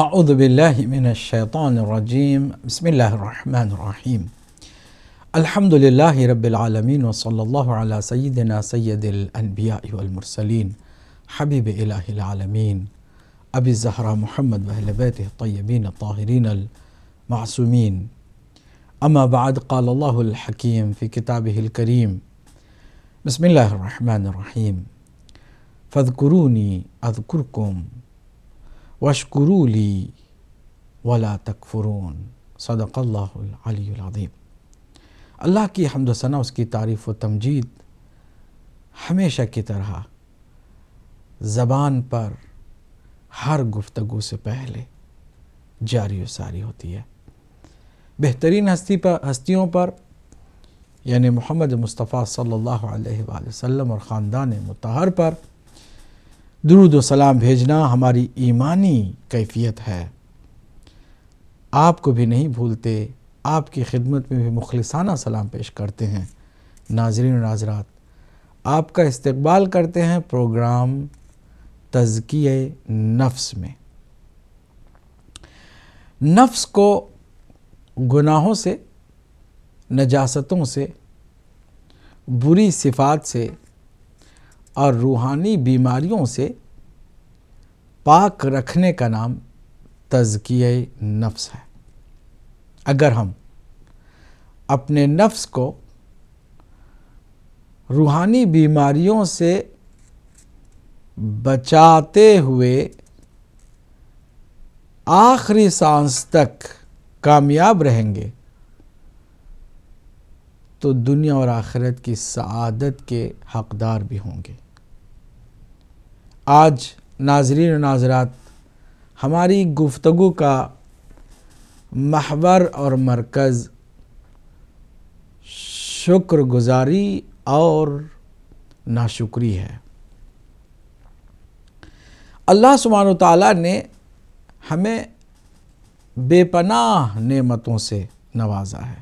اعوذ باللہ من الشیطان الرجیم بسم اللہ الرحمن الرحیم الحمد للہ رب العالمین وصلی اللہ علی سیدنا سید الانبیاء والمرسلین حبیب الہ العالمین ابی الزہرا محمد واہل بیتہ الطیبین الطاہرین المعصومین اما بعد قال اللہ الحکیم فی کتابہ الکریم بسم اللہ الرحمن الرحیم فاذکرونی اذکرکم واشکروا لی ولا تکفرون صدق اللہ العلی العظیم۔ اللہ کی حمد و ثنا، اس کی تعریف و تمجید ہمیشہ کی طرح زبان پر ہر گفتگو سے پہلے جاری و ساری ہوتی ہے۔ بہترین ہستیوں پر یعنی محمد مصطفیٰ صلی اللہ علیہ وآلہ وسلم اور خاندان مطہر پر درود و سلام بھیجنا ہماری ایمانی کیفیت ہے۔ آپ کو بھی نہیں بھولتے، آپ کی خدمت میں بھی مخلصانہ سلام پیش کرتے ہیں۔ ناظرین و ناظرات، آپ کا استقبال کرتے ہیں پروگرام تزکیہ نفس میں۔ نفس کو گناہوں سے، نجاستوں سے، بری صفات سے اور روحانی بیماریوں سے پاک رکھنے کا نام تزکیہ نفس ہے۔ اگر ہم اپنے نفس کو روحانی بیماریوں سے بچاتے ہوئے آخری سانس تک کامیاب رہیں گے تو دنیا اور آخرت کی سعادت کے حقدار بھی ہوں گے۔ آج ناظرین و ناظرات، ہماری گفتگو کا محور اور مرکز شکر گزاری اور ناشکری ہے۔ اللہ سبحانہ و تعالیٰ نے ہمیں بے پناہ نعمتوں سے نوازا ہے۔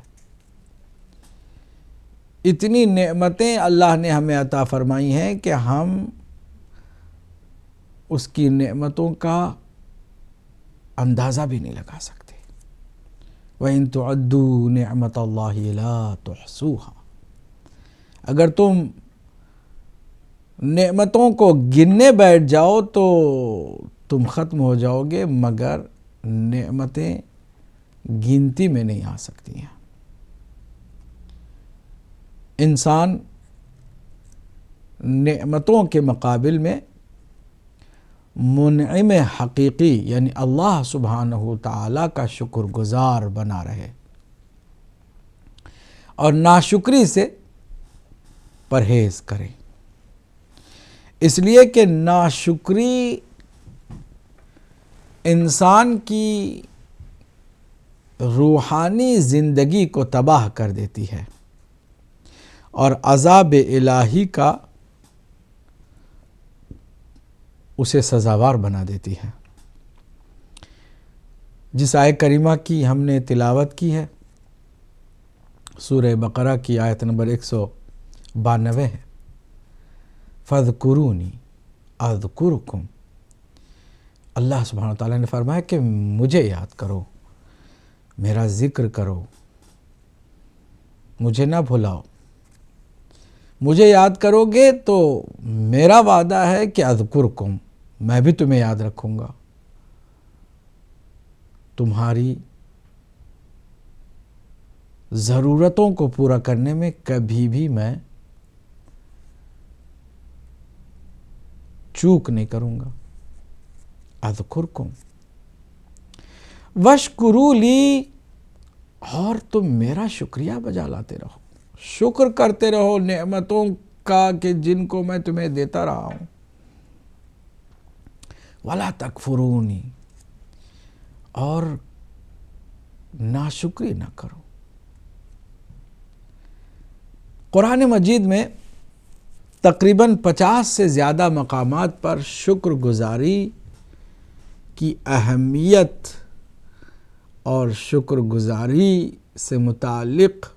اتنی نعمتیں اللہ نے ہمیں عطا فرمائی ہیں کہ ہم اس کی نعمتوں کا اندازہ بھی نہیں لگا سکتے۔ وَإِن تُعَدُّوا نِعْمَةَ اللَّهِ لَا تُحْصُوهَا، اگر تم نعمتوں کو گننے بیٹھ جاؤ تو تم ختم ہو جاؤ گے، مگر نعمتیں گنتی میں نہیں آ سکتی ہیں۔ انسان نعمتوں کے مقابل میں منعم حقیقی یعنی اللہ سبحانہ تعالیٰ کا شکر گزار بنا رہے اور ناشکری سے پرہیز کرے، اس لیے کہ ناشکری انسان کی روحانی زندگی کو تباہ کر دیتی ہے اور عذاب الہی کا اسے سزاوار بنا دیتی ہے۔ جس آیت کریمہ کی ہم نے تلاوت کی ہے سورہ بقرہ کی آیت نمبر 192 ہے، فَاذْكُرُونِي أَذْكُرُكُمْ۔ اللہ سبحانہ وتعالیٰ نے فرمایا کہ مجھے یاد کرو، میرا ذکر کرو، مجھے نہ بھلاؤ۔ مجھے یاد کرو گے تو میرا وعدہ ہے کہ اذکرکم، میں بھی تمہیں یاد رکھوں گا، تمہاری ضرورتوں کو پورا کرنے میں کبھی بھی میں چوک نہیں کروں گا۔ اذکرکم واشکروا لی، اور تم میرا شکریہ بجا لاتے رہو، شکر کرتے رہو نعمتوں کا کہ جن کو میں تمہیں دیتا رہا ہوں۔ ولا تکفرونی، اور ناشکری نہ کرو۔ قرآن مجید میں تقریباً 50 سے زیادہ مقامات پر شکر گزاری کی اہمیت اور شکر گزاری سے متعلق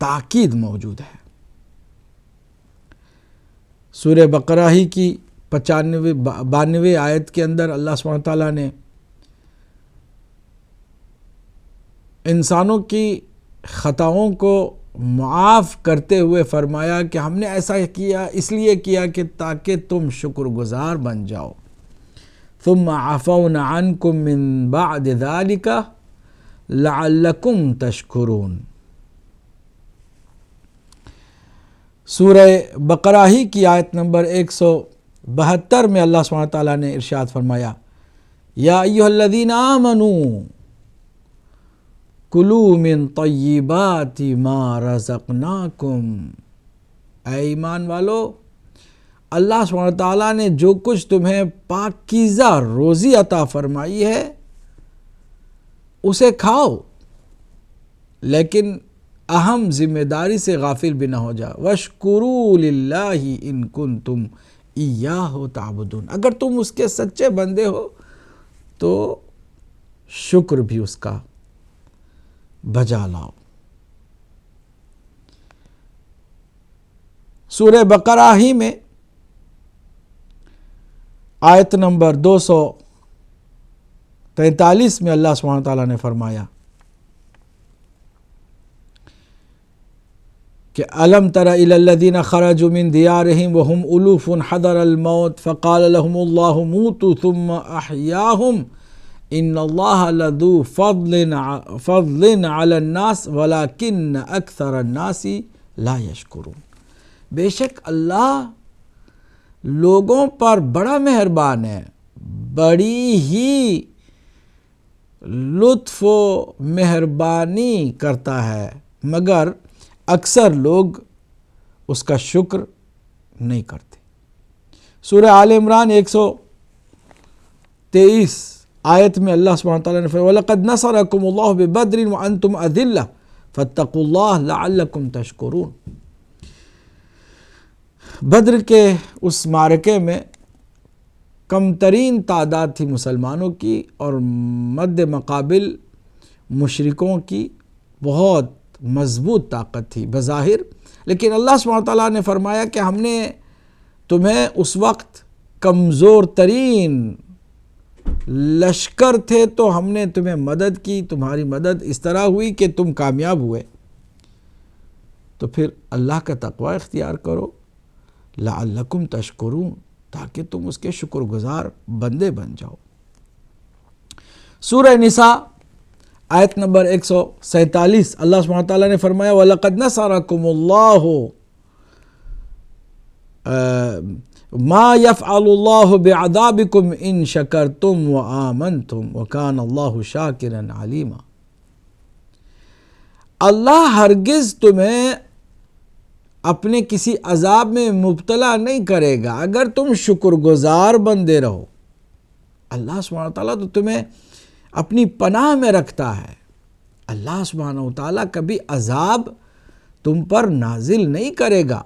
تاکید موجود ہے۔ سورہ بقرہ ہی کی 92 آیت کے اندر اللہ سبحانہ تعالیٰ نے انسانوں کی خطاؤں کو معاف کرتے ہوئے فرمایا کہ ہم نے ایسا کیا اس لیے کیا کہ تاکہ تم شکر گزار بن جاؤ. ثم عفونا عنکم من بعد ذلک لعلکم تشکرون. سورہ بقرہ ہی کی آیت نمبر 172 میں اللہ سبحانہ تعالیٰ نے ارشاد فرمایا یا ایھا الذین آمنوا کلوا من طیبات ما رزقناکم. اے ایمان والو، اللہ سبحانہ تعالیٰ نے جو کچھ تمہیں پاکیزہ روزی عطا فرمائی ہے اسے کھاؤ، لیکن اہم ذمہ داری سے غافل بھی نہ ہو جاؤ. وَاشْكُرُوا لِلَّهِ إِن كُنتُمْ إِيَّاهُ تَعْبُدُونَ. اگر تم اس کے سچے بندے ہو تو شکر بھی اس کا بجا لاؤ. سورہ بقرہ ہی میں آیت نمبر 243 میں اللہ سبحانہ تعالیٰ نے فرمایا کہ الم تر الی الذین خرجوا من دیارہم وهم الوف حذر الموت فقال لهم اللہ موتوا ثم احیاہم ان اللہ لذو فضل علی الناس ولکن اکثر الناس لا یشکرون. بے شک اللہ لوگوں پر بڑا مہربان ہے، بڑی ہی لطف و مہربانی کرتا ہے، مگر اکثر لوگ اس کا شکر نہیں کرتے. سورہ آل عمران 123 آیت میں اللہ سبحانہ تعالیٰ نے فرمایا وَلَقَدْ نَصَرَكُمُ اللَّهُ بِبَدْرٍ وَأَنْتُمْ أَذِلَّةٌ فَاتَّقُوا اللَّهَ لَعَلَّكُمْ تَشْكُرُونَ. بدر کے اس معرکے میں کم ترین تعداد تھی مسلمانوں کی اور مد مقابل مشرکوں کی بہت مضبوط طاقت تھی بظاہر، لیکن اللہ سبحانہ تعالیٰ نے فرمایا کہ ہم نے تمہیں اس وقت کمزور ترین لشکر تھے تو ہم نے تمہیں مدد کی، تمہاری مدد اس طرح ہوئی کہ تم کامیاب ہوئے. تو پھر اللہ کا تقوی اختیار کرو لعلکم تشکرون، تاکہ تم اس کے شکر گزار بندے بن جاؤ. سورہ نساء آیت نمبر 147 اللہ سبحانہ تعالیٰ نے فرمایا وَلَقَدْ نَصَرَكُمُ اللَّهُ مَا يَفْعَلُ اللَّهُ بِعَذَابِكُمْ إِن شَكَرْتُمْ وَآمَنْتُمْ وَكَانَ اللَّهُ شَاكِرًا عَلِيمًا. اللہ ہرگز تمہیں اپنے کسی عذاب میں مبتلا نہیں کرے گا اگر تم شکر گزار بندے رہو. اللہ سبحانہ تعالیٰ تو تمہیں اپنی پناہ میں رکھتا ہے. اللہ سبحانہ تعالیٰ کبھی عذاب تم پر نازل نہیں کرے گا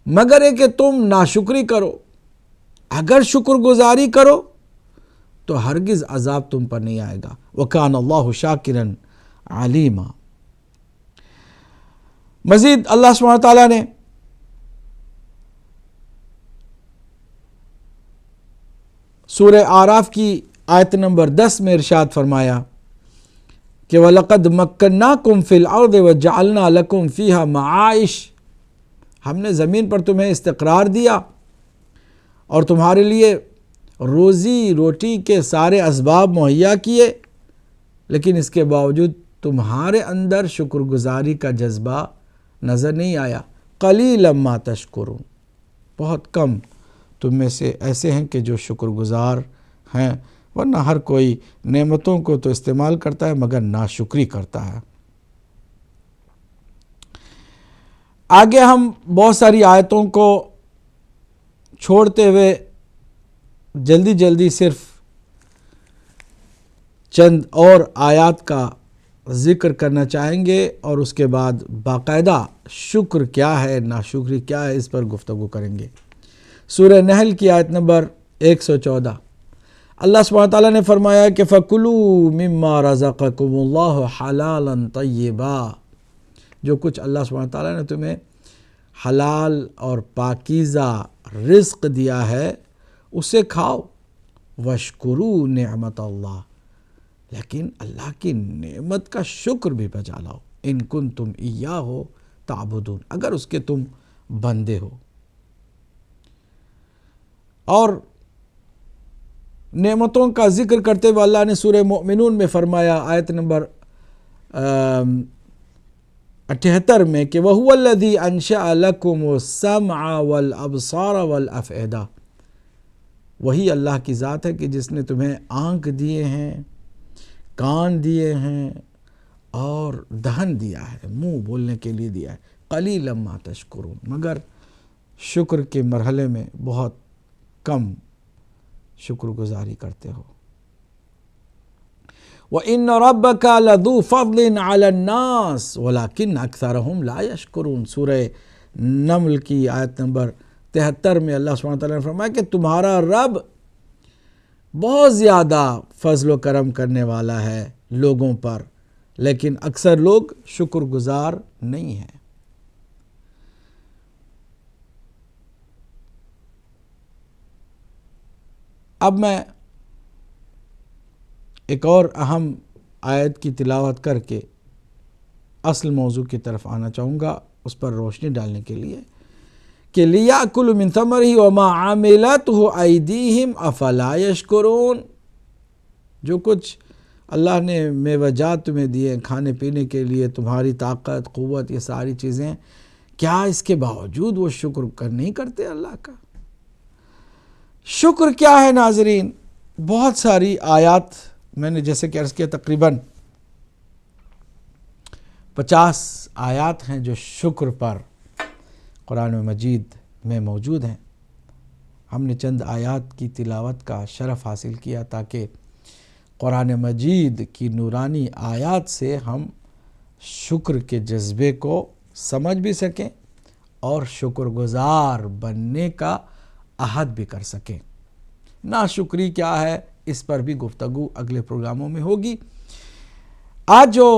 مگر ہے کہ تم ناشکری کرو. اگر شکر گزاری کرو تو ہرگز عذاب تم پر نہیں آئے گا. وَكَانَ اللَّهُ شَاكِرًا عَلِيمًا. مزید اللہ سبحانہ تعالیٰ نے سورہ اعراف کی آیت نمبر 10 میں ارشاد فرمایا کہ وَلَقَدْ مَكَّنَّاكُمْ فِي الْأَرْضِ وَجَعَلْنَا لَكُمْ فِيهَا مَعَائِشَ. ہم نے زمین پر تمہیں استقرار دیا اور تمہارے لیے روزی روٹی کے سارے اسباب مہیا کیے، لیکن اس کے باوجود تمہارے اندر شکر گزاری کا جذبہ نظر نہیں آیا. قلیلا ما تشکرون. بہت کم تم میں سے ایسے ہیں کہ جو شکر گزار ہیں، ورنہ ہر کوئی نعمتوں کو تو استعمال کرتا ہے مگر ناشکری کرتا ہے. آگے ہم بہت ساری آیتوں کو چھوڑتے ہوئے جلدی صرف چند اور آیات کا ذکر کرنا چاہیں گے اور اس کے بعد باقاعدہ شکر کیا ہے، ناشکری کیا ہے، اس پر گفتگو کریں گے. سورہ نحل کی آیت نمبر 114 اللہ سبحانہ تعالیٰ نے فرمایا کہ فَكُلُوا مِمَّا رَزَقَكُمُ اللَّهُ حَلَالًا طَيِّبًا. جو کچھ اللہ سبحانہ تعالیٰ نے تمہیں حلال اور پاکیزہ رزق دیا ہے اسے کھاؤ. وَاشْكُرُوا نِعْمَتَ اللہ، لیکن اللہ کی نعمت کا شکر بھی بجا لاؤ. ان کنتم ایاہ تعبدون، اگر اس کے تم بندے ہو. اور نعمتوں کا ذکر کرتے ہوئے اللہ نے سورہ مومنون میں فرمایا آیت نمبر 78 میں کہ وَهُوَ الَّذِي أَنشَأَ لَكُمُ السَّمْعَ وَالْأَبْصَارَ وَالْأَفْئِدَةَ، وہی اللہ کی ذات ہے کہ جس نے تمہیں آنکھ دیے ہیں، کان دیے ہیں اور دہن دیا ہے، منہ بولنے کے لیے دیا ہے. قَلِيلًا مَا تَشْكُرُونَ، مگر شکر کے مرحلے میں بہت کم شکر گزاری کرتے ہو. وَإِنَّ رَبَّكَ لَذُو فَضْلٍ عَلَى النَّاسِ وَلَكِنَّ أَكْثَرَهُمْ لَا يَشْكُرُونَ. سورہ نمل کی آیت نمبر 73 میں اللہ سبحانہ وتعالیٰ نے فرمایا کہ تمہارا رب بہت زیادہ فضل و کرم کرنے والا ہے لوگوں پر، لیکن اکثر لوگ شکر گزار نہیں ہیں. اب میں ایک اور اہم آیت کی تلاوت کر کے اصل موضوع کی طرف آنا چاہوں گا، اس پر روشنی ڈالنے کے لیے کہ لِيَأْكُلُوا مِن ثَمَرِهِ وَمَا عَمِلَتْهُ أَيْدِيهِمْ أَفَلَا يَشْكُرُونَ. جو کچھ اللہ نے میوجات تمہیں دیے کھانے پینے کے لیے، تمہاری طاقت قوت، یہ ساری چیزیں، کیا اس کے باوجود وہ شکر نہیں کرتے اللہ کا؟ شکر کیا ہے ناظرین؟ بہت ساری آیات میں نے جیسے کہ عرض کیا تقریباً 50 آیات ہیں جو شکر پر قرآن مجید میں موجود ہیں. ہم نے چند آیات کی تلاوت کا شرف حاصل کیا تاکہ قرآن مجید کی نورانی آیات سے ہم شکر کے جذبے کو سمجھ بھی سکیں اور شکر گزار بننے کا عہد بھی کر سکیں. ناشکری کیا ہے اس پر بھی گفتگو اگلے پروگراموں میں ہوگی. آج جو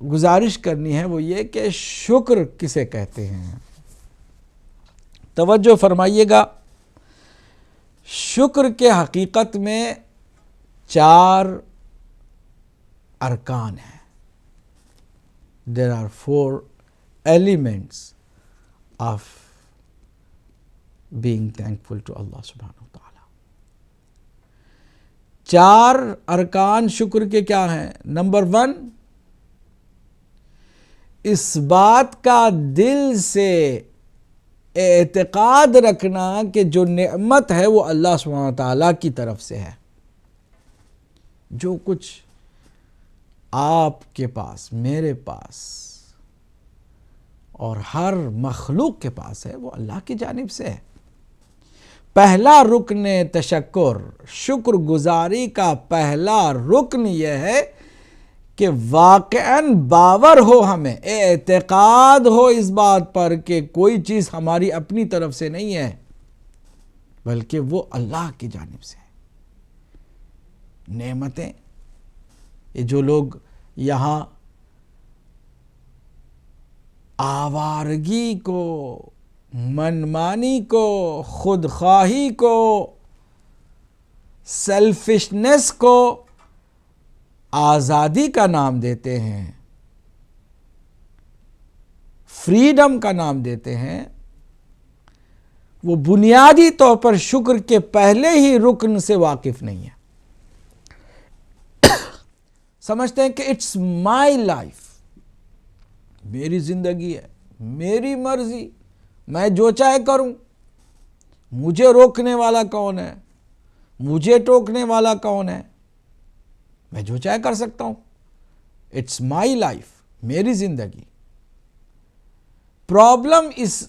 گزارش کرنی ہے وہ یہ کہ شکر کسے کہتے ہیں. توجہ فرمائیے گا، شکر کے حقیقت میں 4 ارکان ہیں. There are 4 elements of being thankful to Allah subhanahu wa ta'ala. 4 ارکان شکر کے کیا ہیں؟ نمبر 1، اس بات کا دل سے اعتقاد رکھنا کہ جو نعمت ہے وہ اللہ سبحانہ و تعالیٰ کی طرف سے ہے. جو کچھ آپ کے پاس، میرے پاس اور ہر مخلوق کے پاس ہے وہ اللہ کی جانب سے ہے. پہلا رکن تشکر، شکر گزاری کا پہلا رکن یہ ہے کہ واقعاً باور ہو، ہمیں اعتقاد ہو اس بات پر کہ کوئی چیز ہماری اپنی طرف سے نہیں ہے بلکہ وہ اللہ کی جانب سے ہے. نعمتیں، یہ جو لوگ یہاں آوارگی کو، منمانی کو، خودخواہی کو، سیلفشنس کو آزادی کا نام دیتے ہیں، فریڈم کا نام دیتے ہیں، وہ بنیادی طور پر شکر کے پہلے ہی رکن سے واقف نہیں ہے. سمجھتے ہیں کہ اٹس مائی لائف، میری زندگی ہے، میری مرضی، میں جو چاہے کروں، مجھے روکنے والا کون ہے، مجھے ٹوکنے والا کون ہے، میں جو چاہے کر سکتا ہوں. اٹس مائی لائف، میری زندگی. پرابلم اس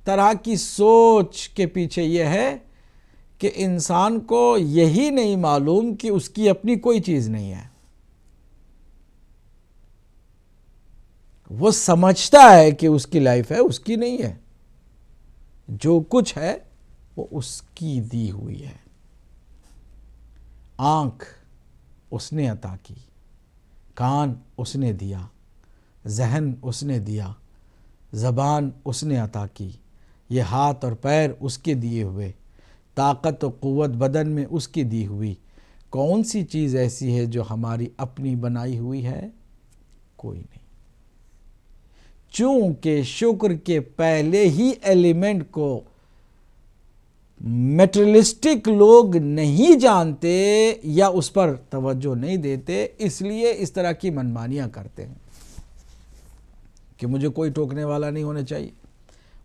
طرح کی سوچ کے پیچھے یہ ہے کہ انسان کو یہی نہیں معلوم کہ اس کی اپنی کوئی چیز نہیں ہے. وہ سمجھتا ہے کہ اس کی لائف ہے، اس کی نہیں ہے. جو کچھ ہے وہ اس کی دی ہوئی ہے. آنکھ اس نے عطا کی، کان اس نے دیا، ذہن اس نے دیا، زبان اس نے عطا کی، یہ ہاتھ اور پیر اس کے دیے ہوئے، طاقت و قوت بدن میں اس کی دی ہوئی، کون سی چیز ایسی ہے جو ہماری اپنی بنائی ہوئی ہے؟ کوئی نہیں۔ چونکہ شکر کے پہلے ہی ایلیمنٹ کو میٹریلسٹک لوگ نہیں جانتے یا اس پر توجہ نہیں دیتے، اس لیے اس طرح کی منمانیاں کرتے ہیں کہ مجھے کوئی ٹوکنے والا نہیں ہونا چاہیے،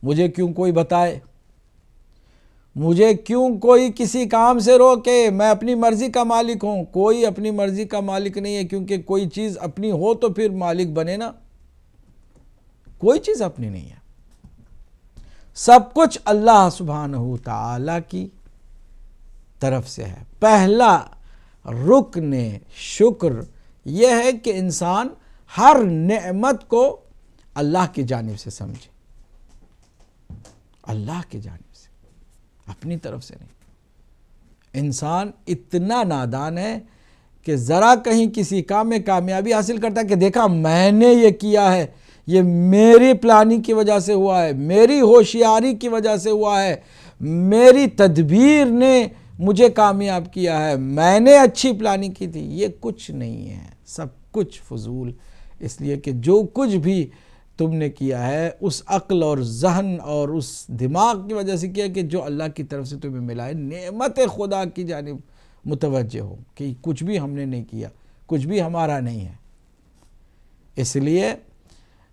مجھے کیوں کوئی بتائے، مجھے کیوں کوئی کسی کام سے روکے، میں اپنی مرضی کا مالک ہوں۔ کوئی اپنی مرضی کا مالک نہیں ہے، کیونکہ کوئی چیز اپنی ہو تو پھر مالک بنے نا۔ کوئی چیز اپنی نہیں ہے، سب کچھ اللہ سبحانہ تعالی کی طرف سے ہے۔ پہلا رکن شکر یہ ہے کہ انسان ہر نعمت کو اللہ کی جانب سے سمجھے، اللہ کی جانب سے، اپنی طرف سے نہیں۔ انسان اتنا نادان ہے کہ ذرا کہیں کسی کام میں کامیابی حاصل کرتا ہے کہ دیکھا میں نے یہ کیا ہے، یہ میری پلاننگ کی وجہ سے ہوا ہے، میری ہوشیاری کی وجہ سے ہوا ہے، میری تدبیر نے مجھے کامیاب کیا ہے، میں نے اچھی پلاننگ کی تھی۔ یہ کچھ نہیں ہے، سب کچھ فضول، اس لیے کہ جو کچھ بھی تم نے کیا ہے اس عقل اور ذہن اور اس دماغ کی وجہ سے کیا کہ جو اللہ کی طرف سے تمہیں ملا ہے، نعمت خدا کی جانب متوجہ ہو کہ کچھ بھی ہم نے نہیں کیا، کچھ بھی ہمارا نہیں ہے۔ اس لیے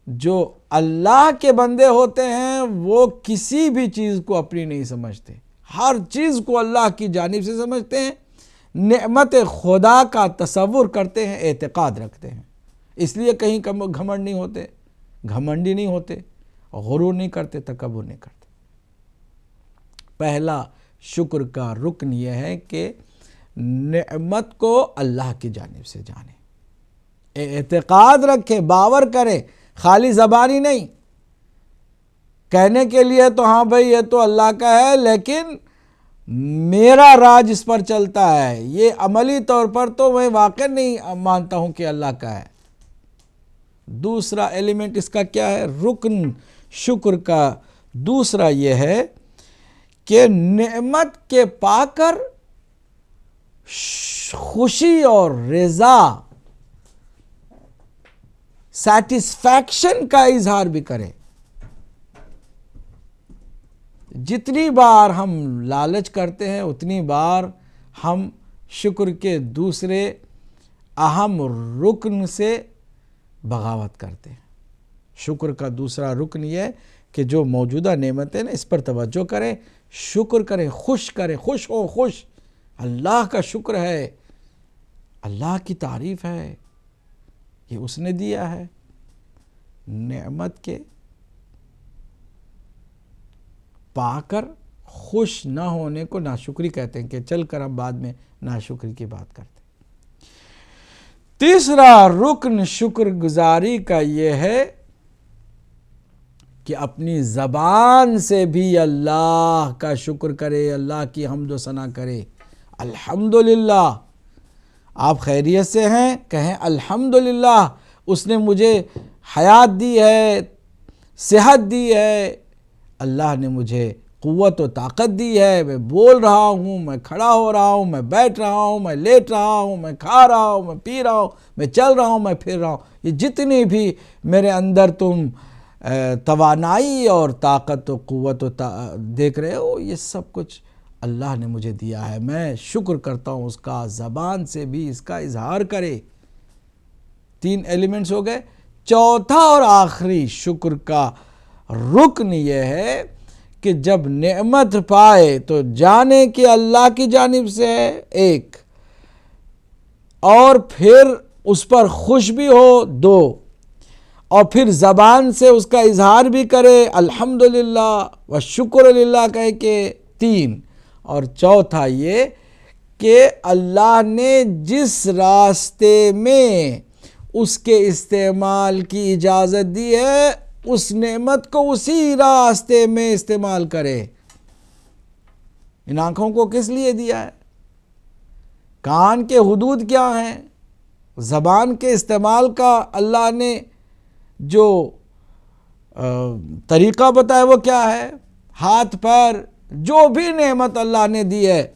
جو اللہ کے بندے ہوتے ہیں وہ کسی بھی چیز کو اپنی نہیں سمجھتے، ہر چیز کو اللہ کی جانب سے سمجھتے ہیں، نعمت خدا کا تصور کرتے ہیں، اعتقاد رکھتے ہیں۔ اس لیے کہیں گھمنڈ نہیں ہوتے، گھمنڈی نہیں ہوتے، غرور نہیں کرتے، تکبر نہیں کرتے۔ پہلا شکر کا رکن یہ ہے کہ نعمت کو اللہ کی جانب سے جانے، اعتقاد رکھے، باور کرے، خالی زبانی نہیں، کہنے کے لیے تو ہاں بھئی یہ تو اللہ کا ہے لیکن میرا راج اس پر چلتا ہے، یہ عملی طور پر تو میں واقع نہیں مانتا ہوں کہ اللہ کا ہے۔ دوسرا ایلیمنٹ اس کا کیا ہے؟ رکن شکر کا دوسرا یہ ہے کہ نعمت کے پا کر خوشی اور رضا، سیٹسفیکشن کا اظہار بھی کرے۔ جتنی بار ہم لالچ کرتے ہیں اتنی بار ہم شکر کے دوسرے اہم رکن سے بغاوت کرتے ہیں۔ شکر کا دوسرا رکن یہ ہے کہ جو موجودہ نعمتیں ہیں اس پر توجہ کریں، شکر کریں، خوش کریں، خوش ہو، خوش، اللہ کا شکر ہے، اللہ کی تعریف ہے، یہ اس نے دیا ہے۔ نعمت کے پا کر خوش نہ ہونے کو ناشکری کہتے ہیں کہ چل کر ہم بعد میں ناشکری کی بات کرتے ہیں۔ تیسرا رکن شکر گزاری کا یہ ہے کہ اپنی زبان سے بھی اللہ کا شکر کرے، اللہ کی حمد و ثنا کرے۔ الحمدللہ، آپ خیریت سے ہیں، کہیں الحمدللہ، اس نے مجھے حیات دی ہے، صحت دی ہے، اللہ نے مجھے قوت و طاقت دی ہے، میں بول رہا ہوں، میں کھڑا ہو رہا ہوں، میں بیٹھ رہا ہوں، میں لیٹ رہا ہوں، میں کھا رہا ہوں، میں پی رہا ہوں، میں چل رہا ہوں، میں پھر رہا ہوں۔ یہ جتنی بھی میرے اندر تم توانائی اور طاقت و قوت و دیکھ رہے ہو، یہ سب کچھ اللہ نے مجھے دیا ہے، میں شکر کرتا ہوں اس کا۔ زبان سے بھی اس کا اظہار کرے۔ 3 ایلیمنٹس ہو گئے۔ چوتھا اور آخری شکر کا رکن یہ ہے کہ جب نعمت پائے تو جانے کہ اللہ کی جانب سے ہے ایک، اور پھر اس پر خوش بھی ہو 2، اور پھر زبان سے اس کا اظہار بھی کرے الحمدللہ و شکر للہ کہہ کے 3، اور چوتھا یہ کہ اللہ نے جس راستے میں اس کے استعمال کی اجازت دی ہے اس نعمت کو اسی راستے میں استعمال کرے۔ ان آنکھوں کو کس لیے دیا ہے؟ کان کے حدود کیا ہیں؟ زبان کے استعمال کا اللہ نے جو طریقہ بتایا وہ کیا ہے؟ ہاتھ پیر جو بھی نعمت اللہ نے دی ہے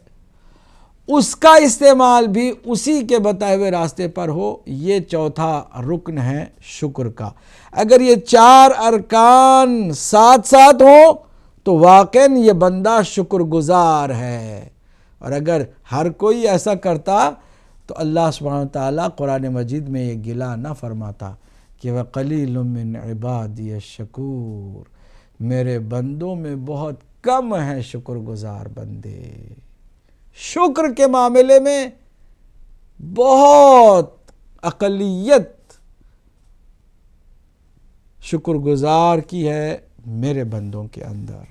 اس کا استعمال بھی اسی کے بتائے ہوئے راستے پر ہو. یہ چوتھا رکن ہے شکر کا. اگر یہ 4 ارکان ساتھ ساتھ ہوں تو واقعاً یہ بندہ شکر گزار ہے. اور اگر ہر کوئی ایسا کرتا تو اللہ سبحانہ وتعالیٰ قرآن مجید میں یہ گلہ نہ فرماتا کہ وَقَلِيلٌ مِّنْ عِبَادِيَ الشَّكُورُ، میرے بندوں میں بہت کم ہیں شکر گزار بندے. شکر کے معاملے میں بہت اقلیت شکر گزار کی ہے میرے بندوں کے اندر.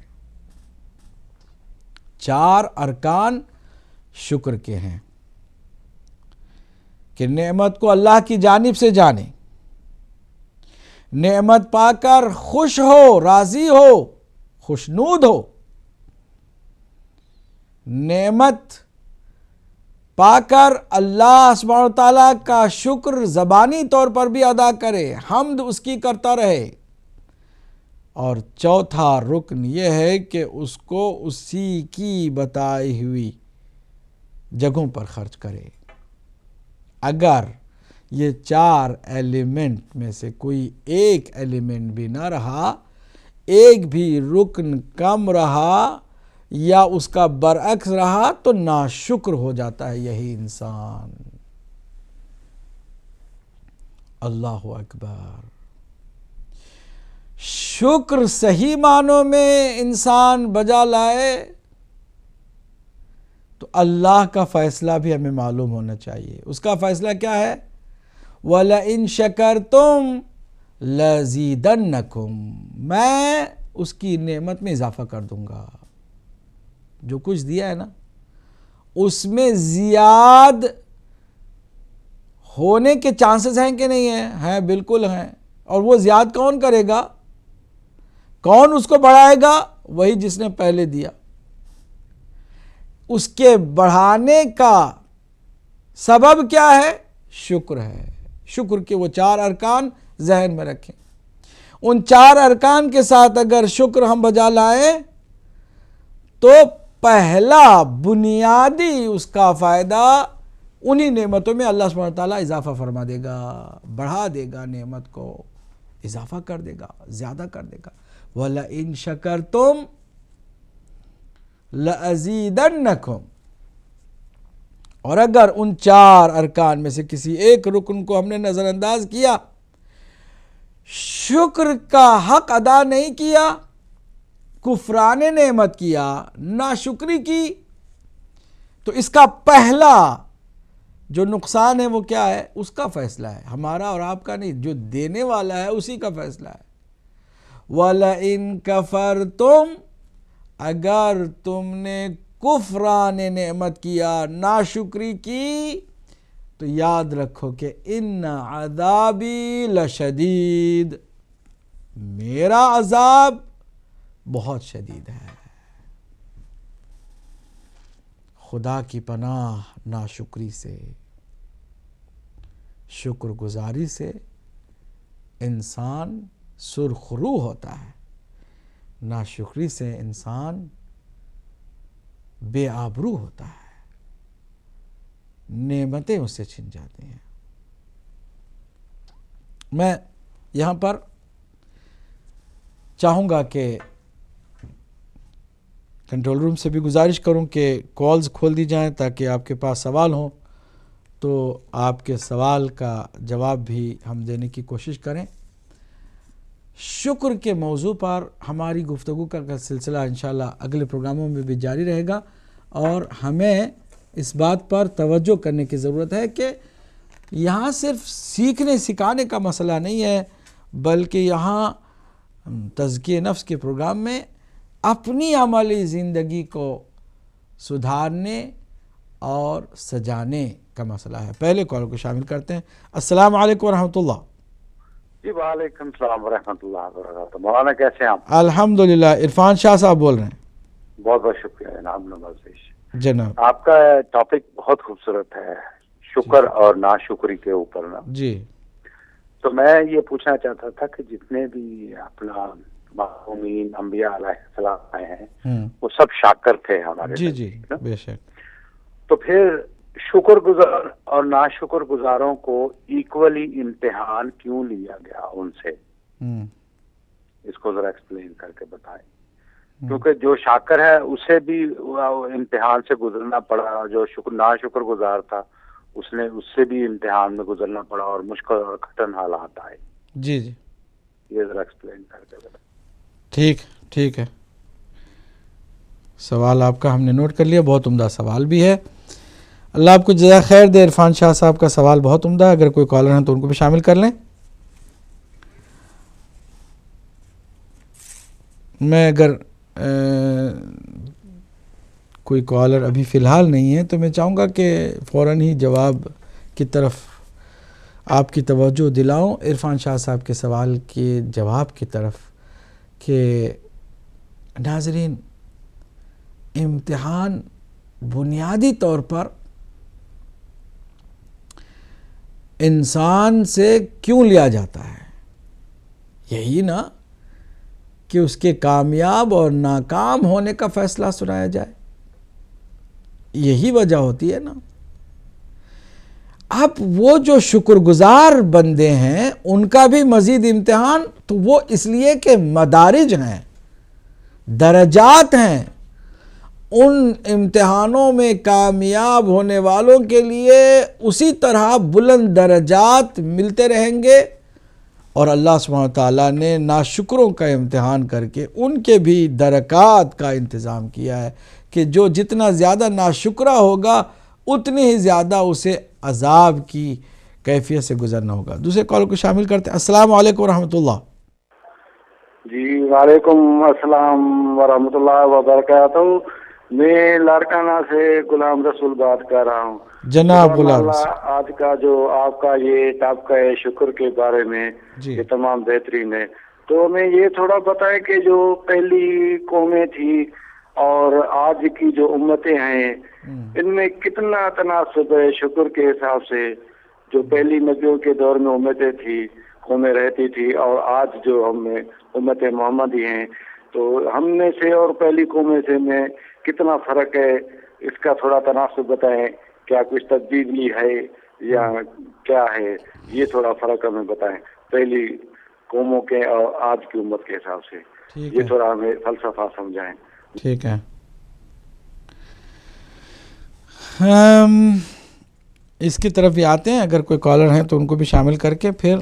4 ارکان شکر کے ہیں کہ نعمت کو اللہ کی جانب سے جانے، نعمت پا کر خوش ہو، راضی ہو، خوشنود ہو، نعمت پا کر اللہ سبحانہ وتعالیٰ کا شکر زبانی طور پر بھی ادا کرے، حمد اس کی کرتا رہے. اور چوتھا رکن یہ ہے کہ اس کو اسی کی بتائی ہوئی جگہوں پر خرچ کرے. اگر یہ 4 ایلیمنٹ میں سے کوئی ایک ایلیمنٹ بھی نہ رہا، ایک بھی رکن کم رہا یا اس کا برعکس رہا تو ناشکر ہو جاتا ہے یہی انسان. اللہ اکبر. شکر صحیح معنوں میں انسان بجا لائے تو اللہ کا فیصلہ بھی ہمیں معلوم ہونا چاہیے. اس کا فیصلہ کیا ہے؟ وَلَئِن شَكَرْتُمْ لَزِيدَنَّكُمْ، میں اس کی نعمت میں اضافہ کر دوں گا. جو کچھ دیا ہے نا اس میں زیاد ہونے کے چانسز ہیں کہ نہیں ہیں؟ ہیں، بالکل ہیں. اور وہ زیاد کون کرے گا؟ کون اس کو بڑھائے گا؟ وہی جس نے پہلے دیا. اس کے بڑھانے کا سبب کیا ہے؟ شکر ہے. شکر کے وہ 4 ارکان ذہن میں رکھیں. ان 4 ارکان کے ساتھ اگر شکر ہم بجا لائیں تو پہلا بنیادی اس کا فائدہ انہی نعمتوں میں اللہ سبحانہ وتعالیٰ اضافہ فرما دے گا، بڑھا دے گا، نعمت کو اضافہ کر دے گا، زیادہ کر دے گا. وَلَئِن شَكَرْتُمْ لَأَزِيدَنَّكُمْ. اور اگر ان 4 ارکان میں سے کسی ایک رکن کو ہم نے نظر انداز کیا، شکر کا حق ادا نہیں کیا، کفران نعمت کیا، ناشکری کی، تو اس کا پہلا جو نقصان ہے وہ کیا ہے؟ اس کا فیصلہ ہے، ہمارا اور آپ کا نہیں. جو دینے والا ہے اسی کا فیصلہ ہے. وَلَئِن كَفَرْتُمْ، اگر تم نے کفران نعمت کیا، ناشکری کی، تو یاد رکھو کہ ان عذابی لشدید، میرا عذاب بہت شدید ہے. خدا کی پناہ ناشکری سے. شکر گزاری سے انسان سرخرو ہوتا ہے، ناشکری سے انسان بے آبرو ہوتا ہے، نعمتیں اس سے چھن جاتی ہیں. میں یہاں پر چاہوں گا کہ کنٹرول روم سے بھی گزارش کروں کہ کالز کھول دی جائیں تاکہ آپ کے پاس سوال ہوں تو آپ کے سوال کا جواب بھی ہم دینے کی کوشش کریں. شکر کے موضوع پر ہماری گفتگو کا سلسلہ انشاءاللہ اگلے پروگراموں میں بھی جاری رہے گا، اور ہمیں اس بات پر توجہ کرنے کی ضرورت ہے کہ یہاں صرف سیکھنے سکھانے کا مسئلہ نہیں ہے، بلکہ یہاں تزکیہ نفس کے پروگرام میں اپنی عملی زندگی کو سدھارنے اور سجانے کا مسئلہ ہے. پہلے کال کو شامل کرتے ہیں. السلام علیکم ورحمۃ اللہ. جی وعلیکم السلام ورحمۃ اللہ وبرکاتہ. مولانا کیسے ہیں آپ؟ الحمدللہ. عرفان شاہ صاحب بول رہے ہیں. بہت بہت شکریہ جناب. نوازش جناب. آپ کا ٹاپک بہت خوبصورت ہے، شکر اور ناشکری کے اوپر نا. جی. تو میں یہ پوچھنا چاہتا تھا کہ جتنے بھی اپنا معصومین انبیاء علیہ السلام آئے ہیں وہ سب شاکر تھے ہمارے. جی جی بے شک. تو پھر شکر گزار اور ناشکر گزاروں کو ایکولی امتحان کیوں لیا گیا ان سے؟ اس کو ذرا ایکسپلین کر کے بتائیں. کیونکہ جو شاکر ہے اسے بھی امتحان سے گزرنا پڑا، جو ناشکر گزار تھا اس سے بھی امتحان میں گزرنا پڑا اور مشکل اور کٹھن حالات آئے. جی جی یہ ذرا ایکسپلین کر کے بتائیں. ٹھیک ہے. سوال آپ کا ہم نے نوٹ کر لیا، بہت عمدہ سوال بھی ہے. اللہ آپ کو جزائے خیر دے. عرفان شاہ صاحب کا سوال بہت عمدہ ہے. اگر کوئی کالر ہیں تو ان کو بھی شامل کر لیں. میں اگر کوئی کالر ابھی فی الحال نہیں ہے تو میں چاہوں گا کہ فوراً ہی جواب کی طرف آپ کی توجہ دلاؤں عرفان شاہ صاحب کے سوال کے جواب کی طرف. کہ ناظرین، امتحان بنیادی طور پر انسان سے کیوں لیا جاتا ہے؟ یہی نا کہ اس کے کامیاب اور ناکام ہونے کا فیصلہ سنایا جائے. یہی وجہ ہوتی ہے نا. اب وہ جو شکر گزار بندے ہیں ان کا بھی مزید امتحان، تو وہ اس لیے کہ مدارج ہیں، درجات ہیں. ان امتحانوں میں کامیاب ہونے والوں کے لیے اسی طرح بلند درجات ملتے رہیں گے، اور اللہ سبحانہ وتعالیٰ نے ناشکروں کا امتحان کر کے ان کے بھی درکات کا انتظام کیا ہے کہ جو جتنا زیادہ ناشکرہ ہوگا اتنی ہی زیادہ اسے عذاب کی کیفیت سے گزرنا ہوگا. دوسرے کال کو شامل کرتے ہیں. السلام علیکم ورحمۃ اللہ. جی وعلیکم السلام ورحمۃ اللہ وبرکاتہ. میں لاڑکانہ سے غلام رسول بات کر رہا ہوں. جناب غلام رسول، آج کا جو آپ کا یہ ٹاپک ہے شکر کے بارے میں، جی یہ تمام بہترین ہے. تو ہمیں یہ تھوڑا بتائیں کہ جو پہلی قومیں تھی اور آج کی جو امتیں ہیں ان میں کتنا تناسب ہے شکر کے حساب سے؟ جو پہلی نبیوں کے دور میں امتیں تھی، قومیں رہتی تھی، اور آج جو ہم میں امت محمدی ہیں، تو ہم میں سے اور پہلی قومیں سے میں کتنا فرق ہے؟ اس کا تھوڑا تناسب بتائیں. کیا کچھ تبدیلی ہے یا کیا ہے؟ یہ تھوڑا فرق ہمیں بتائیں پہلی قوموں کے اور آج کی امت کے حساب سے. یہ تھوڑا ہمیں فلسفہ سمجھائیں. ٹھیک ہے. اس کی طرف بھی آتے ہیں. اگر کوئی کالر ہیں تو ان کو بھی شامل کر کے پھر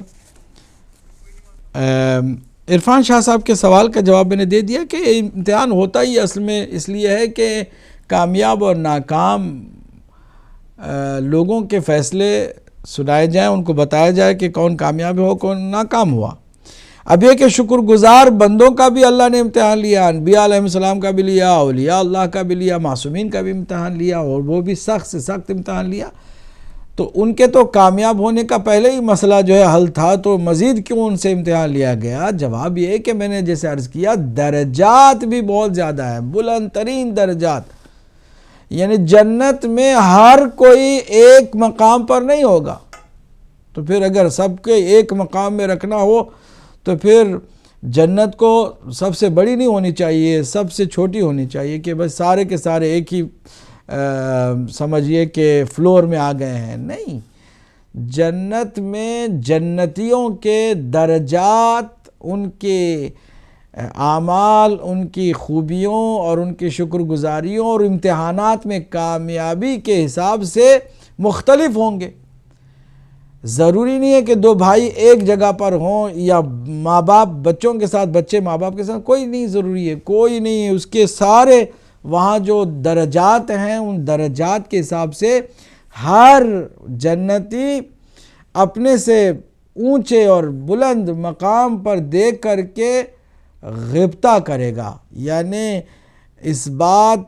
عرفان شاہ صاحب کے سوال کا جواب میں نے دے دیا کہ امتحان ہوتا ہی اصل میں اس لیے ہے کہ کامیاب اور ناکام لوگوں کے فیصلے سنائے جائیں، ان کو بتایا جائے کہ کون کامیاب ہو کون ناکام ہوا. اب یہ کہ شکر گزار بندوں کا بھی اللہ نے امتحان لیا، انبیاء علیہ السلام کا بھی لیا، اولیاء اللہ کا بھی لیا، معصومین کا بھی امتحان لیا، اور وہ بھی سخت سے سخت امتحان لیا. تو ان کے تو کامیاب ہونے کا پہلے ہی مسئلہ جو ہے حل تھا، تو مزید کیوں ان سے امتحان لیا گیا؟ جواب یہ ہے کہ میں نے جیسے عرض کیا درجات بھی بہت زیادہ ہیں، بلند ترین درجات. یعنی جنت میں ہر کوئی ایک مقام پر نہیں ہوگا. تو پھر اگر سب کے ایک مقام میں رکھنا ہو تو پھر جنت کو سب سے بڑی نہیں ہونی چاہیے، سب سے چھوٹی ہونی چاہیے کہ بس سارے کے سارے ایک ہی سمجھیے کہ فلور میں آ گئے ہیں. نہیں، جنت میں جنتیوں کے درجات، ان کے اعمال، ان کی خوبیوں اور ان کی شکر گزاریوں اور امتحانات میں کامیابی کے حساب سے مختلف ہوں گے. ضروری نہیں ہے کہ دو بھائی ایک جگہ پر ہوں یا ماں باپ بچوں کے ساتھ، بچے ماں باپ کے ساتھ، کوئی نہیں ضروری ہے، کوئی نہیں ہے. اس کے سارے وہاں جو درجات ہیں ان درجات کے حساب سے ہر جنتی اپنے سے اونچے اور بلند مقام پر دیکھ کر کے غبطہ کرے گا، یعنی اس بات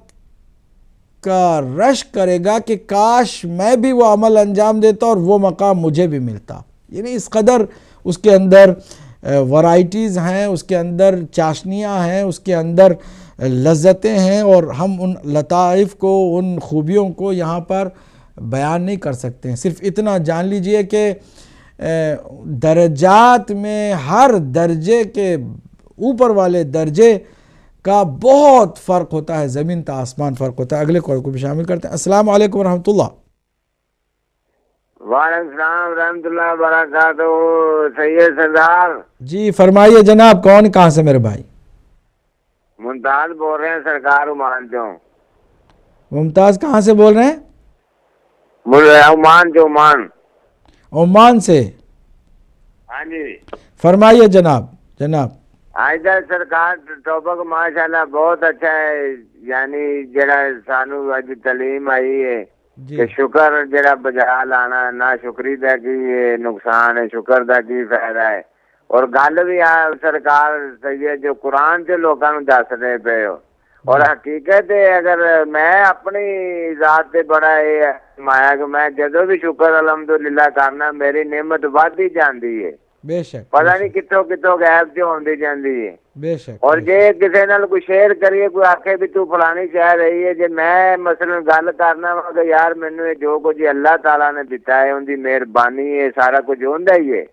کا رشک کرے گا کہ کاش میں بھی وہ عمل انجام دیتا اور وہ مقام مجھے بھی ملتا. یعنی اس قدر اس کے اندر ورائٹیز ہیں، اس کے اندر چاشنیاں ہیں، اس کے اندر لذتیں ہیں، اور ہم ان لطائف کو، ان خوبیوں کو یہاں پر بیان نہیں کر سکتے ہیں. صرف اتنا جان لیجئے کہ درجات میں ہر درجے کے اوپر والے درجے کا بہت فرق ہوتا ہے، زمین تا آسمان فرق ہوتا ہے۔ اگلے کال کو بھی شامل کرتے ہیں۔ السلام علیکم ورحمۃ اللہ۔ وعلیکم السلام ورحمۃ اللہ وبرکاتہ۔ سید سردار جی فرمائیے جناب، کون کہاں سے میرے بھائی؟ ممتاز بول رہے ہیں سرکار، عمان سے ہوں۔ ممتاز کہاں سے بول رہے ہیں؟ عمان سے، عمان۔ عمان سے؟ ہاں جی فرمائیے جناب۔ آئندہ سرکار ٹاپک ماشاءاللہ بہت اچھا ہے، یعنی جڑا سانو اج تعلیم آئی ہے کہ شکر جڑا بجا لانا، نہ شکری دا کی نقصان ہے، شکر دا کی فائدہ ہے۔ اور گل بھی سرکار سید جو قرآن سے لوگوں نو دس رہے پے ہو، اور حقیقت ہے اگر میں اپنی ذات سے بڑا یہ مایا کہ میں جدو بھی شکر الحمدللہ کرنا میری نعمت ودی جاندی ہے، بے شک، پتہ نہیں کتوں غائب سے ہوندی جاندی ہے۔ بے شک۔ اور جے کسی نال کوئی شیئر کریے، کوئی آکھے بھی تو فلانی شے رہی ہے، جے میں مثلا گل کرنا وا کہ یار مینوں جو کچھ اللہ تعالیٰ نے دتا ہے ان دی مہربانی ہے، سارا کچھ ہوندا ہی ہے۔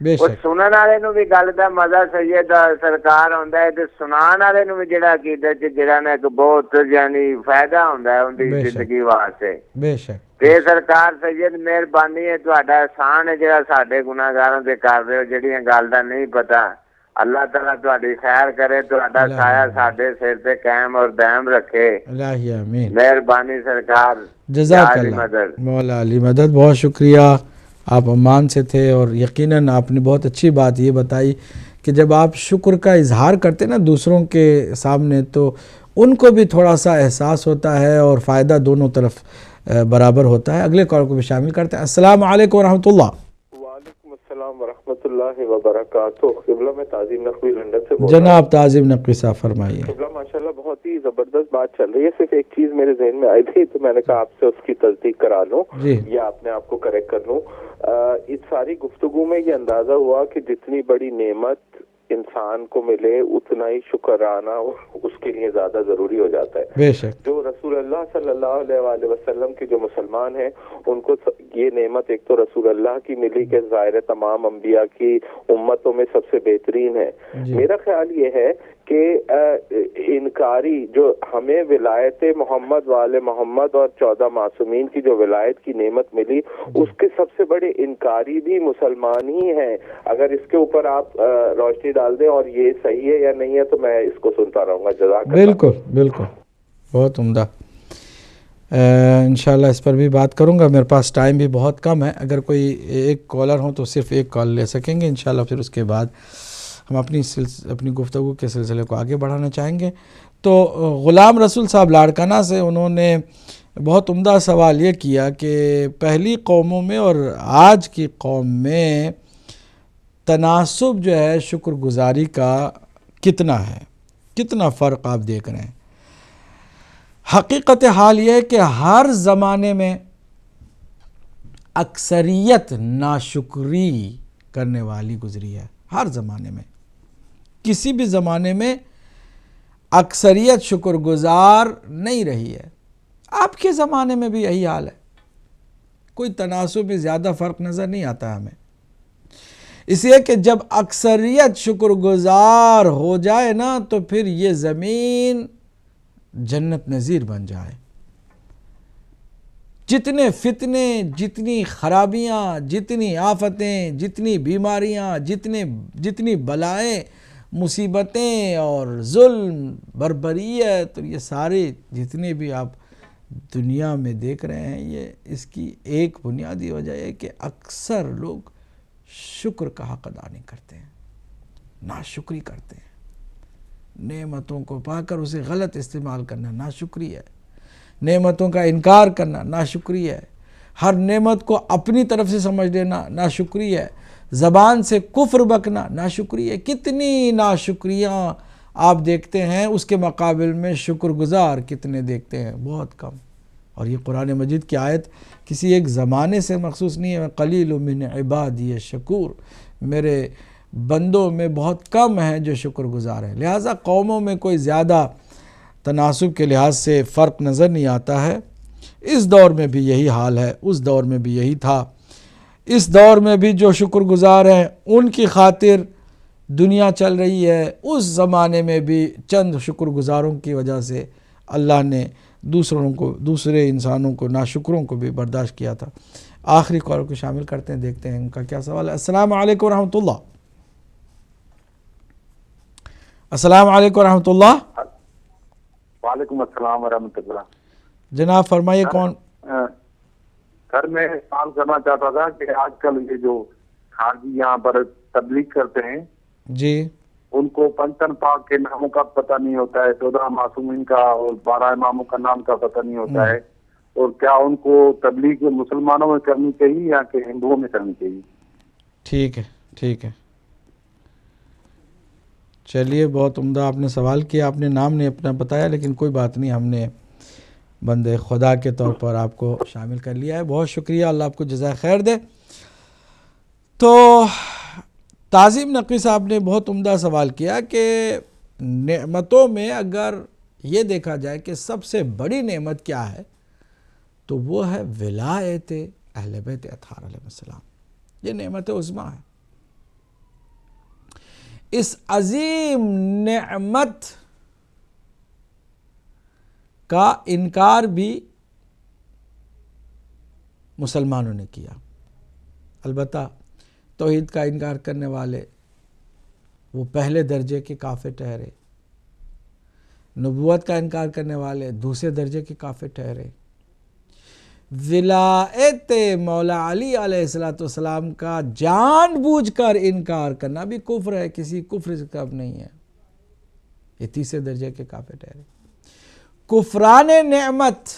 اور سنن والے نو بھی گل دا مزہ سید سرکار ہوندا ہے، تے سنان والے نو بھی جڑا عقیدت چ جڑا نا ایک بہت یعنی فائدہ ہوندا ہے ان دی زندگی واسطے۔ بے شک۔ تے سرکار سید مہربانی ہے، تہاڈا احسان ہے جڑا ساڈے گناہگاراں تے کر رہے ہو، جڑیاں گل دا نہیں پتہ۔ اللہ تعالیٰ تہاڈی خیر کرے، تہاڈا سایہ ساڈے سر تے قائم اور دائم رکھے، الہی آمین۔ مہربانی سرکار، جزاک اللہ مولا علی مدد۔ بہت شکریہ، آپ عمان سے تھے، اور یقیناً آپ نے بہت اچھی بات یہ بتائی کہ جب آپ شکر کا اظہار کرتے نا دوسروں کے سامنے تو ان کو بھی تھوڑا سا احساس ہوتا ہے اور فائدہ دونوں طرف برابر ہوتا ہے۔ اگلے کال کو بھی شامل کرتے ہیں۔ السلام علیکم ورحمۃ اللہ۔ وعلیکم السلام ورحمۃ اللہ وبرکاتہ۔ قبلہ میں تعظیم نقوی لنڈن سے بول رہا ہوں۔ جناب تعظیم نقوی صاحب فرمائیے۔ قبلہ ماشاءاللہ بہت ہی زبردست بات چل رہی ہے، صرف ایک چیز میرے ذہن میں آئی تھی تو میں نے کہا آپ سے اس کی تصدیق کرا لوں یا اپنے آپ کو کریکٹ کر لوں۔ اس ساری گفتگو میں یہ اندازہ ہوا کہ جتنی بڑی نعمت انسان کو ملے اتنا ہی شکرانہ اس کے لیے زیادہ ضروری ہو جاتا ہے۔ بے شک۔ جو رسول اللہ صلی اللہ علیہ وآلہ وسلم کے جو مسلمان ہیں ان کو یہ نعمت ایک تو رسول اللہ کی ملی کہ ظاہر تمام انبیاء کی امتوں میں سب سے بہترین ہے۔ میرا خیال یہ ہے کہ انکاری جو ہمیں ولایت محمد والے محمد اور 14 معصومین کی جو ولایت کی نعمت ملی اس کے سب سے بڑے انکاری بھی مسلمان ہی ہیں۔ اگر اس کے اوپر آپ روشنی ڈال دیں اور یہ صحیح ہے یا نہیں ہے تو میں اس کو سنتا رہوں گا۔ جزاک اللہ۔ بالکل بالکل، بہت عمدہ۔ انشاءاللہ اس پر بھی بات کروں گا، میرے پاس ٹائم بھی بہت کم ہے، اگر کوئی ایک کالر ہوں تو صرف ایک کال لے سکیں گے انشاءاللہ، پھر اس کے بعد ہم اپنی گفتگو کے سلسلے کو آگے بڑھانا چاہیں گے۔ تو غلام رسول صاحب لاڑکانہ سے انہوں نے بہت عمدہ سوال یہ کیا کہ پہلی قوموں میں اور آج کی قوم میں تناسب جو ہے شکر گزاری کا کتنا ہے، کتنا فرق آپ دیکھ رہے ہیں؟ حقیقت حال یہ ہے کہ ہر زمانے میں اکثریت ناشکری کرنے والی گزری ہے، ہر زمانے میں، کسی بھی زمانے میں اکثریت شکر گزار نہیں رہی ہے۔ آپ کے زمانے میں بھی یہی حال ہے، کوئی تناسب میں زیادہ فرق نظر نہیں آتا ہمیں، اس لیے کہ جب اکثریت شکر گزار ہو جائے نا تو پھر یہ زمین جنت نظیر بن جائے۔ جتنے فتنے، جتنی خرابیاں، جتنی آفتیں، جتنی بیماریاں، جتنی بلائیں، مصیبتیں اور ظلم، بربریت، یہ سارے جتنے بھی آپ دنیا میں دیکھ رہے ہیں، یہ اس کی ایک بنیادی وجہ ہے کہ اکثر لوگ شکر کا حق ادا نہیں کرتے ہیں، ناشکری کرتے ہیں۔ نعمتوں کو پا کر اسے غلط استعمال کرنا ناشکری ہے، نعمتوں کا انکار کرنا ناشکری ہے، ہر نعمت کو اپنی طرف سے سمجھ لینا ناشکری ہے، زبان سے کفر بکنا ناشکری ہے۔ کتنی ناشکریاں آپ دیکھتے ہیں، اس کے مقابل میں شکر گزار کتنے دیکھتے ہیں؟ بہت کم۔ اور یہ قرآن مجید کی آیت کسی ایک زمانے سے مخصوص نہیں ہے، قلیل من عبادی الشکور، میرے بندوں میں بہت کم ہیں جو شکر گزار ہیں۔ لہٰذا قوموں میں کوئی زیادہ تناسب کے لحاظ سے فرق نظر نہیں آتا ہے۔ اس دور میں بھی یہی حال ہے، اس دور میں بھی یہی تھا۔ اس دور میں بھی جو شکر گزار ہیں ان کی خاطر دنیا چل رہی ہے، اس زمانے میں بھی چند شکر گزاروں کی وجہ سے اللہ نے دوسرے انسانوں کو، ناشکروں کو بھی برداشت کیا تھا۔ آخری کال کو شامل کرتے ہیں، دیکھتے ہیں ان کا کیا سوال ہے۔ السلام علیکم ورحمۃ اللہ۔ السلام علیکم ورحمۃ اللہ۔ وعلیکم السلام ورحمۃ اللہ۔ جناب فرمائیے کون؟ سر میں سوال کرنا چاہتا تھا کہ آج کل یہ جو خارجی یہاں پر تبلیغ کرتے ہیں جی، ان کو پنچن پاک کے ناموں کا پتہ نہیں ہوتا ہے، 14 معصومین کا اور 12 اماموں کا نام کا پتہ نہیں ہوتا ہے، اور کیا ان کو تبلیغ مسلمانوں میں کرنی چاہیے یا کہ ہندوؤں میں کرنی چاہیے؟ ٹھیک ہے، ٹھیک ہے، چلیے بہت عمدہ آپ نے سوال کیا۔ آپ نے نام نہیں اپنا بتایا، لیکن کوئی بات نہیں، ہم نے بندے خدا کے طور پر آپ کو شامل کر لیا ہے۔ بہت شکریہ، اللہ آپ کو جزائے خیر دے۔ تو تعظیم نقوی صاحب نے بہت عمدہ سوال کیا کہ نعمتوں میں اگر یہ دیکھا جائے کہ سب سے بڑی نعمت کیا ہے، تو وہ ہے ولایت اہل بیت اطہار علیہ السلام۔ یہ نعمت عظمیٰ ہے۔ اس عظیم نعمت کا انکار بھی مسلمانوں نے کیا۔ البتہ توحید کا انکار کرنے والے وہ پہلے درجے کے کافر ٹھہرے، نبوت کا انکار کرنے والے دوسرے درجے کے کافر ٹھہرے، ولایت مولا علی علیہ السلام کا جان بوجھ کر انکار کرنا بھی کفر ہے، کسی کفر سے کم نہیں ہے، یہ تیسرے درجے کے کافر ٹھہرے۔ کفران نعمت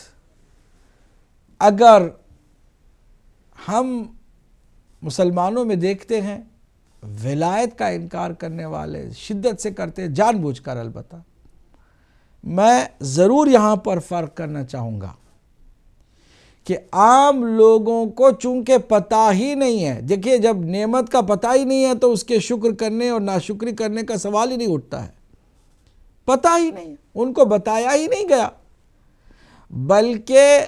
اگر ہم مسلمانوں میں دیکھتے ہیں، ولایت کا انکار کرنے والے شدت سے کرتے ہیں، جان بوجھ کر۔ البتہ میں ضرور یہاں پر فرق کرنا چاہوں گا کہ عام لوگوں کو چونکہ پتہ ہی نہیں ہے، دیکھیے جب نعمت کا پتہ ہی نہیں ہے تو اس کے شکر کرنے اور ناشکری کرنے کا سوال ہی نہیں اٹھتا ہے۔ پتہ ہی نہیں، ان کو بتایا ہی نہیں گیا، بلکہ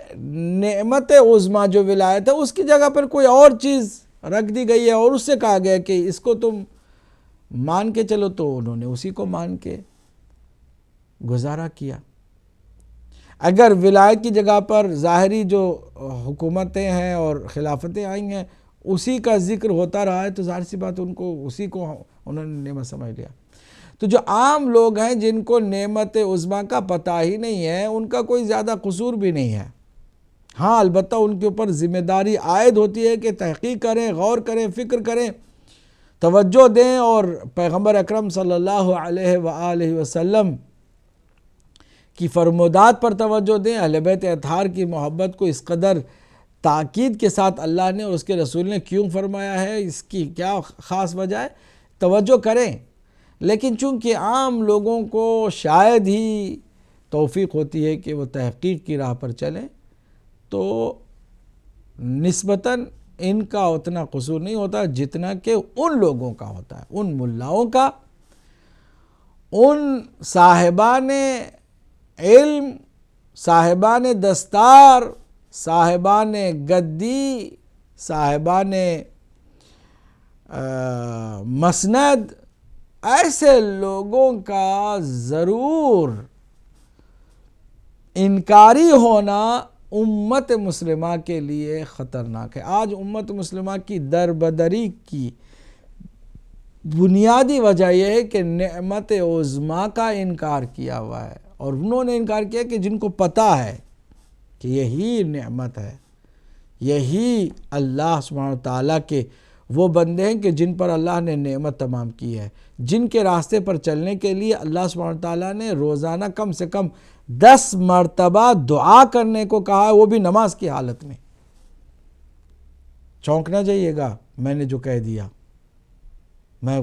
نعمت عظمیٰ جو ولایت ہے اس کی جگہ پر کوئی اور چیز رکھ دی گئی ہے، اور اس سے کہا گیا کہ اس کو تم مان کے چلو، تو انہوں نے اسی کو مان کے گزارا کیا۔ اگر ولایت کی جگہ پر ظاہری جو حکومتیں ہیں اور خلافتیں آئی ہیں اسی کا ذکر ہوتا رہا ہے، تو ظاہر سی بات ان کو اسی کو انہوں نے نعمت سمجھ لیا۔ تو جو عام لوگ ہیں جن کو نعمت عظمیٰ کا پتہ ہی نہیں ہے، ان کا کوئی زیادہ قصور بھی نہیں ہے۔ ہاں البتہ ان کے اوپر ذمہ داری عائد ہوتی ہے کہ تحقیق کریں، غور کریں، فکر کریں، توجہ دیں، اور پیغمبر اکرم صلی اللہ علیہ وآلہ وسلم کی فرمودات پر توجہ دیں۔ اہل بیت اطہار کی محبت کو اس قدر تاکید کے ساتھ اللہ نے اور اس کے رسول نے کیوں فرمایا ہے، اس کی کیا خاص وجہ ہے، توجہ کریں۔ لیکن چونکہ عام لوگوں کو شاید ہی توفیق ہوتی ہے کہ وہ تحقیق کی راہ پر چلیں، تو نسبتاً ان کا اتنا قصور نہیں ہوتا جتنا کہ ان لوگوں کا ہوتا ہے، ان ملاؤں کا، ان صاحبان علم، صاحبان دستار، صاحبان گدی، صاحبان مسند، ایسے لوگوں کا ضرور انکاری ہونا امت مسلمہ کے لیے خطرناک ہے۔ آج امت مسلمہ کی دربدری کی بنیادی وجہ یہ ہے کہ نعمت عظمیٰ کا انکار کیا ہوا ہے، اور انہوں نے انکار کیا کہ جن کو پتہ ہے کہ یہی نعمت ہے، یہی اللہ سبحانہ وتعالیٰ کے وہ بندے ہیں کہ جن پر اللہ نے نعمت تمام کی ہے، جن کے راستے پر چلنے کے لیے اللہ سبحانہ وتعالیٰ نے روزانہ کم سے کم 10 مرتبہ دعا کرنے کو کہا ہے، وہ بھی نماز کی حالت میں۔ چونک نہ جائیے گا میں نے جو کہہ دیا، میں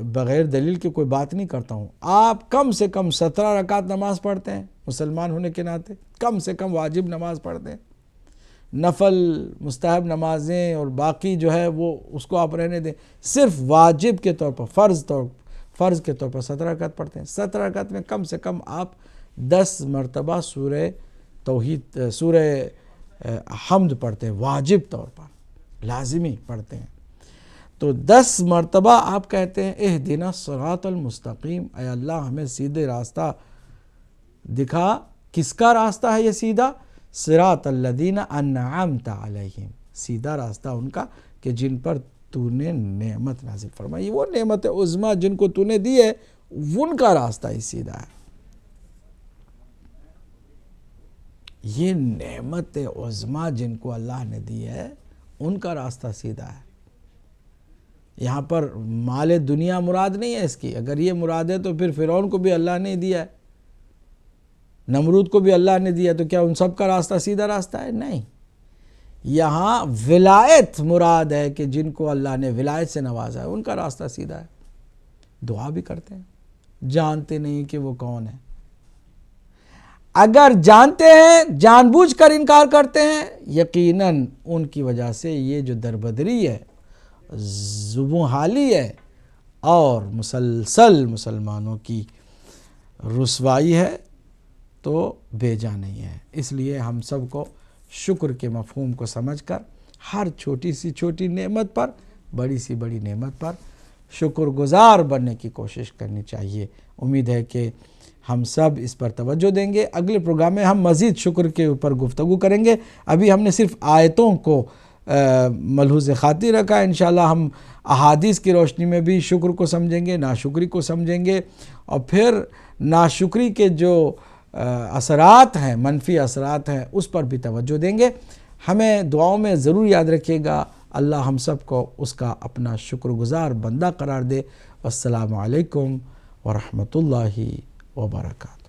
بغیر دلیل کے کوئی بات نہیں کرتا ہوں۔ آپ کم سے کم 17 رکعت نماز پڑھتے ہیں مسلمان ہونے کے ناطے، کم سے کم واجب نماز پڑھتے ہیں، نفل مستحب نمازیں اور باقی جو ہے وہ اس کو آپ رہنے دیں، صرف واجب کے طور پر فرض کے طور پر 17 رکعت پڑھتے ہیں۔ 17 رکعت میں کم سے کم آپ 10 مرتبہ سورہ توحید، سورہ حمد پڑھتے ہیں، واجب طور پر لازمی پڑھتے ہیں۔ تو 10 مرتبہ آپ کہتے ہیں اہدنا الصراط المستقیم، اے اللہ ہمیں سیدھے راستہ دکھا۔ کس کا راستہ ہے یہ سیدھا؟ صراط الذین انعمت علیہم، سیدھا راستہ ان کا کہ جن پر تو نے نعمت نازل فرمائی، وہ نعمت عظمیٰ جن کو تو نے دی ہے ان کا راستہ ہی سیدھا ہے۔ یہ نعمت عظمیٰ جن کو اللہ نے دی ہے ان کا راستہ سیدھا ہے۔ یہاں پر مال دنیا مراد نہیں ہے اس کی، اگر یہ مراد ہے تو پھر فرعون کو بھی اللہ نے دیا ہے، نمرود کو بھی اللہ نے دیا، تو کیا ان سب کا راستہ سیدھا راستہ ہے؟ نہیں، یہاں ولایت مراد ہے کہ جن کو اللہ نے ولایت سے نوازا ہے ان کا راستہ سیدھا ہے۔ دعا بھی کرتے ہیں، جانتے نہیں کہ وہ کون ہے، اگر جانتے ہیں جان بوجھ کر انکار کرتے ہیں، یقیناً ان کی وجہ سے یہ جو دربدری ہے، زبوں حالی ہے اور مسلسل مسلمانوں کی رسوائی ہے، تو بیجا نہیں ہے۔ اس لیے ہم سب کو شکر کے مفہوم کو سمجھ کر ہر چھوٹی سی چھوٹی نعمت پر، بڑی سی بڑی نعمت پر شکر گزار بننے کی کوشش کرنی چاہیے۔ امید ہے کہ ہم سب اس پر توجہ دیں گے۔ اگلے پروگرام میں ہم مزید شکر کے اوپر گفتگو کریں گے۔ ابھی ہم نے صرف آیتوں کو ملحوظ خاطر رکھا، انشاءاللہ ہم احادیث کی روشنی میں بھی شکر کو سمجھیں گے، ناشکری کو سمجھیں گے، اور پھر ناشکری کے جو اثرات ہیں، منفی اثرات ہیں، اس پر بھی توجہ دیں گے۔ ہمیں دعاؤں میں ضرور یاد رکھیے گا، اللہ ہم سب کو اس کا اپنا شکر گزار بندہ قرار دے۔ والسلام علیکم ورحمۃ اللہ وبرکاتہ۔